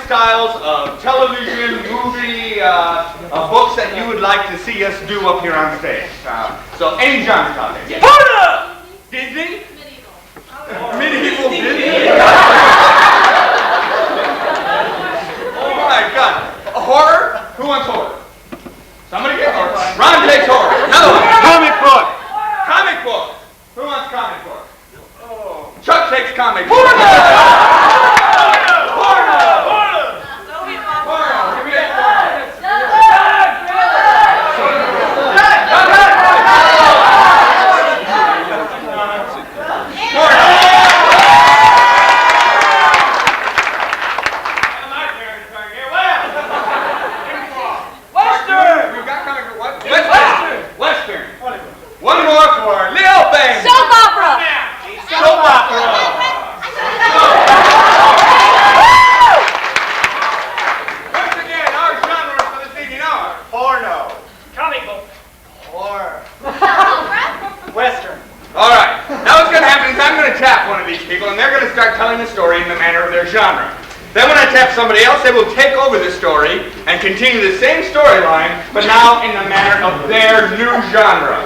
styles of television, movie, books that you would like to see us do up here on stage. So any genre topic. Yeah. Disney? Medieval Disney? Oh my God. Horror? Who wants horror? Somebody get horror. Ron takes horror. Another one. Comic book. Comic book. Who wants comic book? Oh. Chuck takes comic book. Porno! Porno! Porno! Porno! Give me that porno. One more for Lil Bang. Soap opera. Soap opera. Once again, our genres for this evening are porno, Comic book. horror, Western. All right. Now what's going to happen is I'm going to tap one of these people, and they're going to start telling the story in the manner of their genre. Then when I tap somebody else, they will take over the story and continue the same storyline, but now in the manner of their new genre.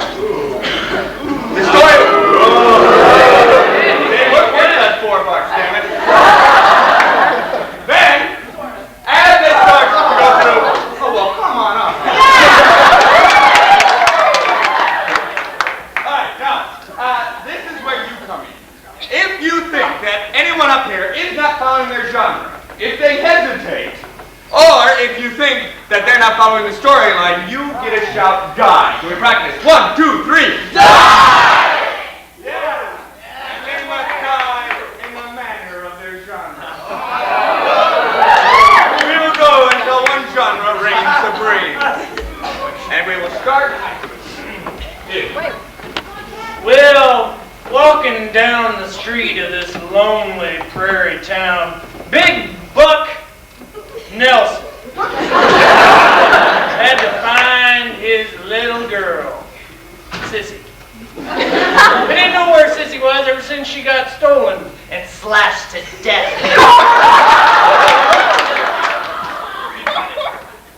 The story. Where's that $4, damn it? Then, as it starts to go through. Oh well, come on up. All right, now this is where you come in. If you think that anyone up here is not following their genre, if they hesitate, or if you think that they're not following the storyline, you get a shout, die. Can we practice? 1, 2, 3, die! Yeah! And they must die in the manner of their genre. We will go until one genre reigns supreme. And we will start here. Well, walking down the street of this lonely prairie town, Big Buck Nelson had to find his little girl, Sissy. He didn't know where Sissy was ever since she got stolen and slashed to death.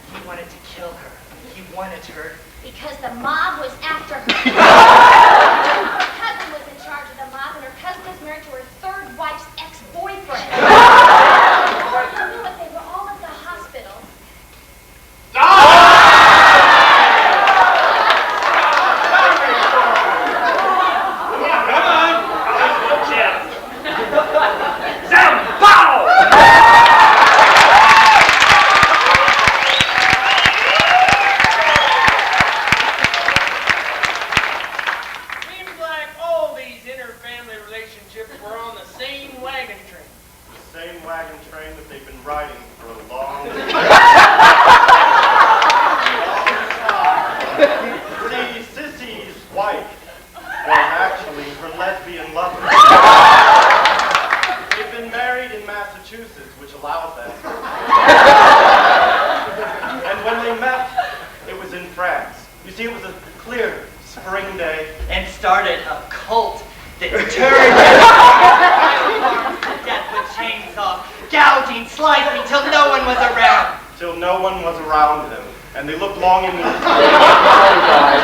He wanted to kill her. He wanted her. Because the mob was after her. Her cousin was in charge of the mob, and her cousin was married to her third wife's ex-boyfriend. Before you knew it, they were all at the hospital. Seems like all these inter-family relationships were on the same wagon train. The same wagon train that they've been riding for a long time. See, Sissy's wife was actually her lesbian lover. They've been married in Massachusetts, which allows that. And when they met, it was in France. You see, it was a clear spring day. And started a cult that turned to death with chainsaw, gouging, slicing till no one was around. Till no one was around them, and they looked longingly into his eyes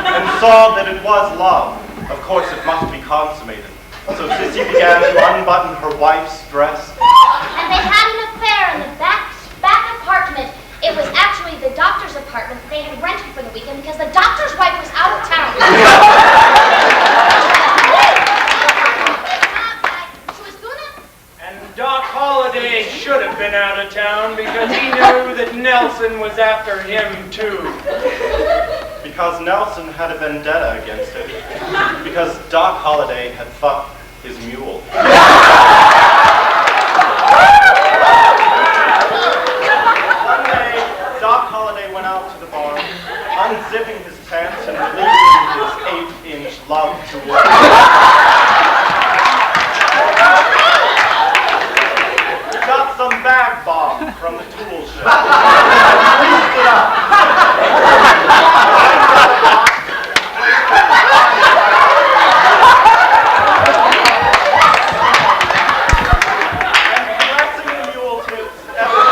and saw that it was love. Of course, it must be consummated. So Sissy began to unbutton her wife's dress. And they had an affair in the back apartment. It was actually the doctor's apartment that they had rented for the weekend because the doctor's wife was out of town. And Doc Holliday should have been out of town because he knew that Nelson was after him too. Because Nelson had a vendetta against it. Because Doc Holliday had fucked his mule. One day, Doc Holliday went out to the bar, unzipping his pants and releasing his 8-inch love tool. He got some bag bomb from the tool shed. He stood up. And pressing the mule tips ever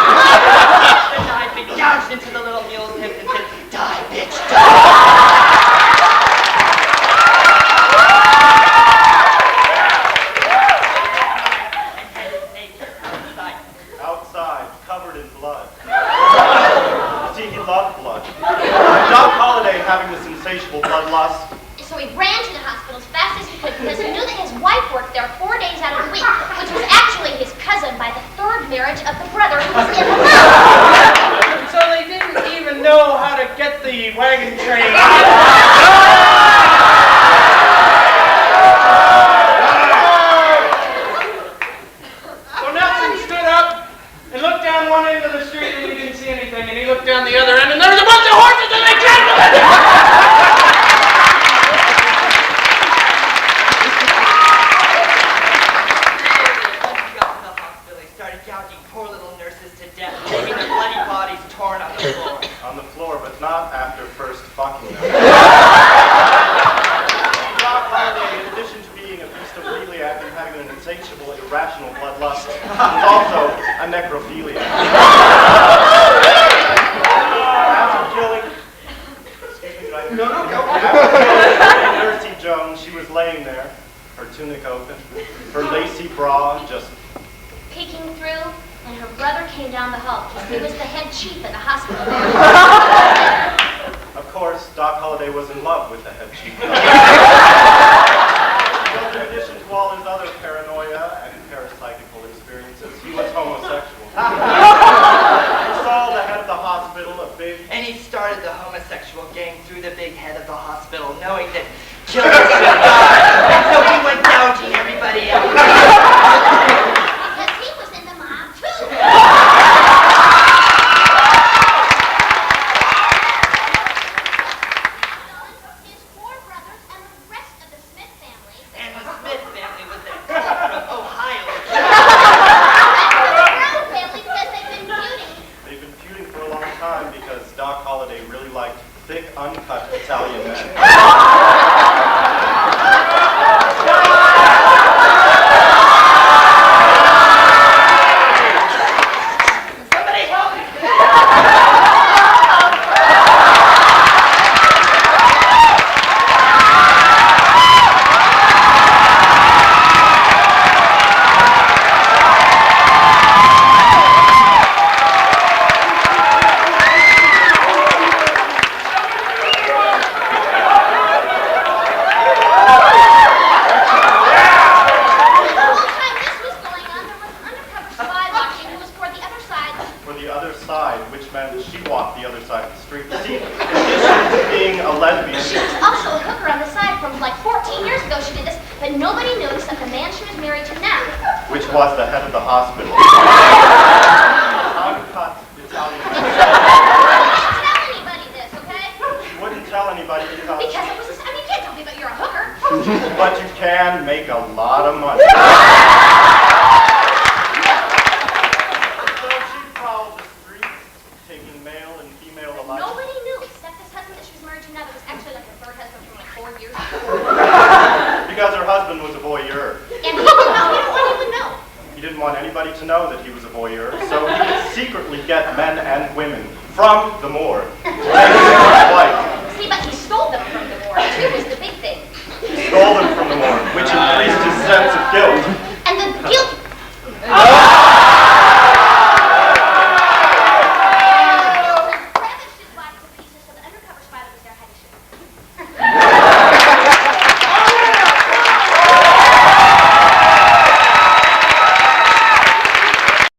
blood. And Doc Holliday, having this insatiable bloodlust, So he ran to the hospital as fast as he could because he knew that his wife worked there 4 days out of the week, which was actually his cousin by the third marriage of the brother who was in the house. So they didn't even know how to get the wagon train. So Nelson stood up and looked down one end of the street and he didn't see anything, and he looked down the other end and there was a bunch of horses and they jumped him. Poor little nurses to death, leaving their bloody bodies torn on the floor. on the floor, but not after first fucking them. Doc Holliday, in addition to being a beast of Reilly and having an insatiable, irrational bloodlust, was also a necrophiliac. After killing... Excuse me, did I... No, go. After killing Nursey Jones, she was laying there, her tunic open, her lacy bra just... Peeking through, and her brother came down the hall because he was the head chief at the hospital. Of course, Doc Holliday was in love with the head chief. But in addition to all his other paranoia and parapsychical experiences, he was homosexual. He saw the head of the hospital, a big... And he started the homosexual gang through the big head of the hospital, knowing that children would die. And so he went gouging everybody else. Because he was in the mob, too. His 4 brothers and the rest of the Smith family. And the Smith family was that cult from Ohio. The Brown family because they've been feuding. They've been feuding for a long time because Doc Holliday really liked thick, uncut Italian men. Somebody help me! The whole time this was going on, there was an undercover spy watching who was for the other side. For the other side, which meant she walked the other side of the street. See, in addition to being a lesbian, She was also a hooker on the side from like 14 years ago she did this, but nobody knew except the man she was married to now. which was the head of the hospital. Uncut Italian men. Don't tell anybody this, okay? She wouldn't tell anybody Because it was this, I mean, you can't tell me that you're a hooker. but you can make a lot of money. So she prowled the streets, taking male and female alike. Nobody knew except this husband that she was married to now that was actually like her third husband from like 4 years ago. Because her husband was a voyeur. And he didn't know, he didn't want anyone to know. He didn't want anybody to know that he was a voyeur, so he would secretly get men and women from the morgue to take them to his wife. See, but he stole them from the war, too, was the big thing. He stole them from the morgue, which increased his sense of guilt. And the guilt